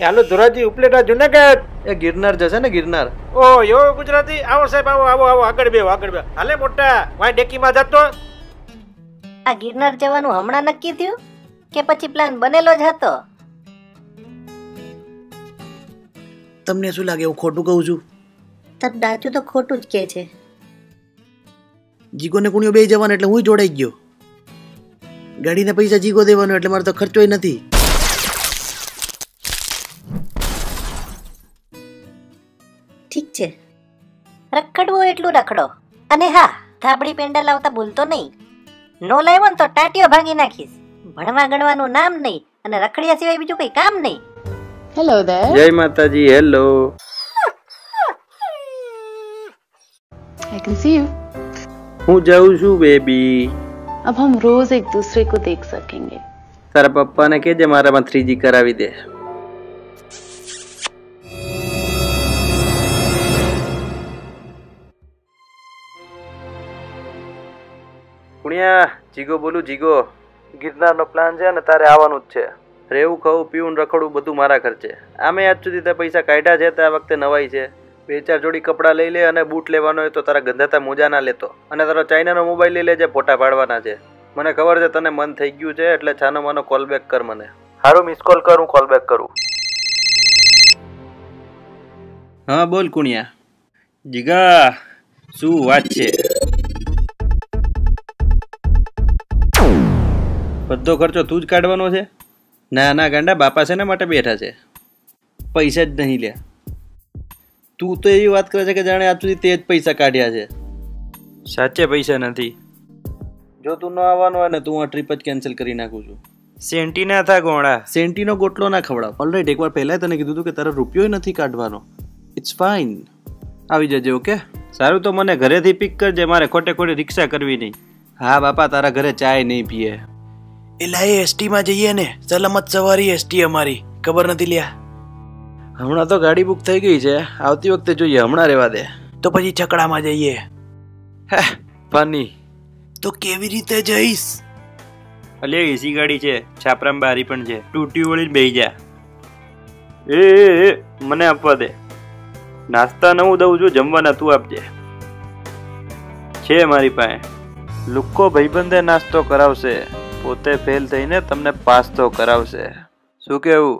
હાલો ધોરાજી ઉપલેટા જુનાગઢ. એ ગિરનાર જશે ને ગિરનાર. ઓ યો ગુજરાતી આવો સાહેબ આવો આવો આવો આગળ બે હાલે મોટા વાય ડેકીમાં જતો. આ ગિરનાર જવાનું હમણાં નક્કી થયું કે પછી પ્લાન બનેલો જ હતો? તમને શું લાગે હું ખોટું કહું છું? તાર દાચું તો ખોટું જ કે છે. જીગોને કુણીઓ બે જવાનું એટલે હું જોડાઈ ગયો. ગાડીના પૈસા જીગો દેવાનો એટલે મારે તો ખર્ચોય નથી. ઠીક છે, રખડવું એટલું રખડો. અને હા, ધાબળી પેંડા લાવતા ભૂલતો નહીં. નો લાવ્યો ને તો ટાટીઓ ભાંગી નાખીશ. ભણવા ગણવાનું નામ નહીં અને રખડ્યા સિવાય બીજું કઈ કામ નહીં. Hello there. जय माता जी. Hello. I can see you. હું જાઉં છું બેબી. अब हम रोज एक दूसरे को देख सकेंगे. તારા પપ્પાને કહેજે મારામાં 3G કરાવી દે. કુણિયા જીગો બોલું જીગો. ગિરનારનો પ્લાન છે ને તારે આવવાનું જ છે. રહેવું ખાવું પીવું રખડવું બધું મારા ખર્ચે. આમે આજ સુધી તે પૈસા કાઢ્યા છે તે આ વખતે નવાઈ છે. 2-4 જોડી કપડાં લઈ લે અને બૂટ લેવાનો હોય તો તારા ગંધાતા મોજા ના લેતો. અને તારો ચાઇનાનો મોબાઈલ લઈ લેજે, ફોટા પાડવાના છે. મને ખબર છે તને મન થઈ ગયું છે એટલે છાનો માનો કોલ બેક કર મને. હારું મિસ કોલ કર, હું કોલ બેક કરું. હા બોલ કુણિયા. જીગા શું વાત છે? બધો ખર્ચો તું જ કાઢવાનો છે? ના ના ગાંડા, બાપા છે ને માટે બેઠા છે. પૈસા જ નહીં લે. તું તો એવી વાત કરે છે કે જાણે આજ સુધી તે જ પૈસા કાઢ્યા છે. સાચે પૈસા નથી. જો તું ન આવવાનો હોય ને તું આ ટ્રીપ જ કેન્સલ કરી નાખું છું. સેન્ટી ના થા ગોળા. સેન્ટીનો ગોટલો ના ખવડાવ. ઓલરાઈટ, એકવાર પહેલા તને કીધું હતું કે તારો રૂપિયો નથી કાઢવાનો. It's fine. આવી જજે. ઓકે સારું, તો મને ઘરેથી પિક કરજે. મારે ખોટે ખોટી રિક્ષા કરવી નહીં. હા બાપા, તારા ઘરે ચાય નહીં પીએ. એલા એ એસટી માં જઈએ ને, સલામત સવારી એસટી અમારી. ખબર નથી લ્યા. હમણાં તો ગાડી બુક થઈ ગઈ છે, આવતી વખતે જોઈએ. હમણાં રહેવા દે. તો પછી છકડામાં જઈએ. હે ફની. તો કેવી રીતે જઈશ? અલ્યા એસી ગાડી છે, છાપરામાં બારી પણ છે. તૂટી વળીને બેહી જા. એ મને આપવા દે. નાસ્તા ન હું દઉં છું, જમવાના તું આપજે. છે મારી પાસે. લુક્કો ભાઈબંધે નાસ્તો કરાવશે, પોતે ફેલ થઈને તમને પાસ તો કરાવશે. શું કેવું?